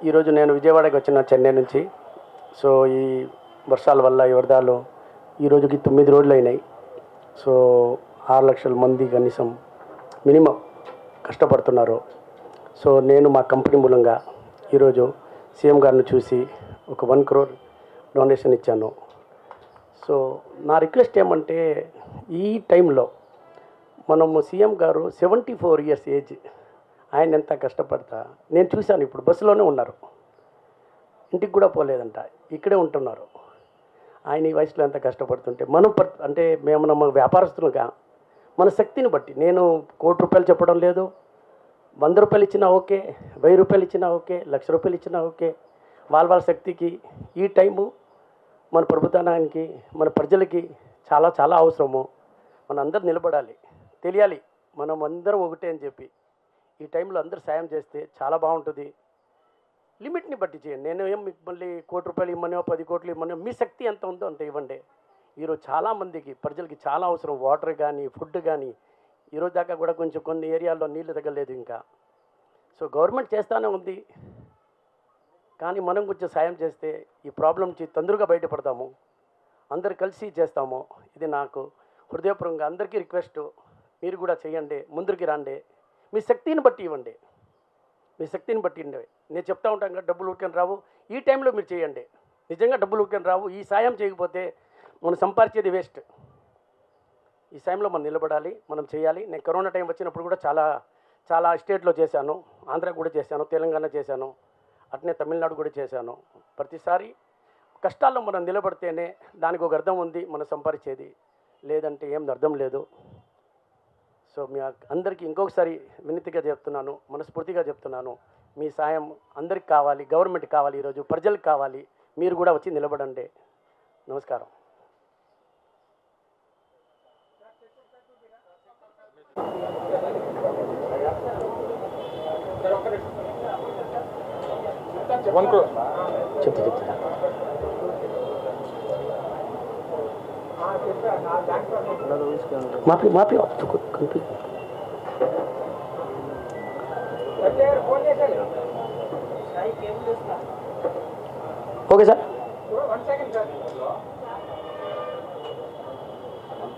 ఈరోజు నేను విజయవాడకి వచ్చిన చెన్నై నుంచి. సో ఈ వర్షాల వల్ల ఈ వరదలు ఈ రోజుకి 9 రోజులు అయినాయి. సో 6 లక్షల మంది కనీసం మినిమం కష్టపడుతున్నారు. సో నేను మా కంపెనీ మూలంగా ఈరోజు సీఎం గారిని చూసి ఒక 1 crore డొనేషన్ ఇచ్చాను. సో నా రిక్వెస్ట్ ఏమంటే, ఈ టైంలో మనము సీఎం గారు 74 years ఏజ్, ఆయన ఎంత కష్టపడతా నేను చూశాను. ఇప్పుడు బస్సులోనే ఉన్నారు, ఇంటికి కూడా పోలేదంట, ఇక్కడే ఉంటున్నారు. ఆయన ఈ వయసులో ఎంత కష్టపడుతుంటే మనం అంటే మేము మన వ్యాపారస్తులుగా మన శక్తిని బట్టి, నేను ₹1 కోటి చెప్పడం లేదు, 100 రూపాయలు ఇచ్చినా ఓకే, 1000 రూపాయలు ఇచ్చినా ఓకే, 1,00,000 రూపాయలు ఇచ్చినా ఓకే. వాళ్ళ శక్తికి ఈ టైము మన ప్రభుత్వానికి, మన ప్రజలకి చాలా చాలా అవసరము. మన అందరూ నిలబడాలి, తెలియాలి మనం అందరం ఒకటే అని చెప్పి. ఈ టైంలో అందరూ సాయం చేస్తే చాలా బాగుంటుంది. లిమిట్ని బట్టి చేయండి. నేను ఏం మీకు మళ్ళీ ₹1 కోటి ఇమ్మనో 10 కోట్లు ఇమ్మనో, మీ శక్తి ఎంత ఉందో అంత ఇవ్వండి. ఈరోజు చాలామందికి ప్రజలకి చాలా అవసరం, వాటర్ కానీ ఫుడ్ కానీ. ఈరోజు దాకా కూడా కొంచెం కొన్ని ఏరియాల్లో నీళ్లు తగ్గలేదు ఇంకా. సో గవర్నమెంట్ చేస్తూనే ఉంది, కానీ మనం కొంచెం సాయం చేస్తే ఈ ప్రాబ్లం నుంచి తొందరగా బయటపడతాము, అందరు కలిసి చేస్తాము. ఇది నాకు హృదయపూర్వకంగా అందరికీ రిక్వెస్ట్. మీరు కూడా చేయండి, ముందరికి రండి, మీ శక్తిని బట్టి ఇవ్వండి, మీ శక్తిని బట్టి ఇవ్వండి. నేను చెప్తా ఉంటాను కదా, డబ్బులు ఊరికని రావు. ఈ టైంలో మీరు చేయండి, నిజంగా డబ్బులు ఊరికని రావు. ఈ సాయం చేయకపోతే మనం సంపాదించేది వేస్ట్. ఈ సాయంలో మనం నిలబడాలి, మనం చేయాలి. నేను కరోనా టైం వచ్చినప్పుడు కూడా చాలా స్టేట్లో చేశాను, ఆంధ్ర కూడా చేశాను, తెలంగాణ చేశాను, అట్నే తమిళనాడు కూడా చేశాను. ప్రతిసారి కష్టాల్లో మనం నిలబడితేనే దానికి ఒక అర్థం ఉంది, మనం సంపాదించేది. లేదంటే ఏం అర్థం లేదు. సో మీ అందరికీ ఇంకొకసారి వినతిగా చెప్తున్నాను, మనస్ఫూర్తిగా చెప్తున్నాను, మీ సాయం అందరికి కావాలి, గవర్నమెంట్ కావాలి, ఈరోజు ప్రజలకు కావాలి. మీరు కూడా వచ్చి నిలబడండి. నమస్కారం. చెప్తా మాపి ఓకే సార్.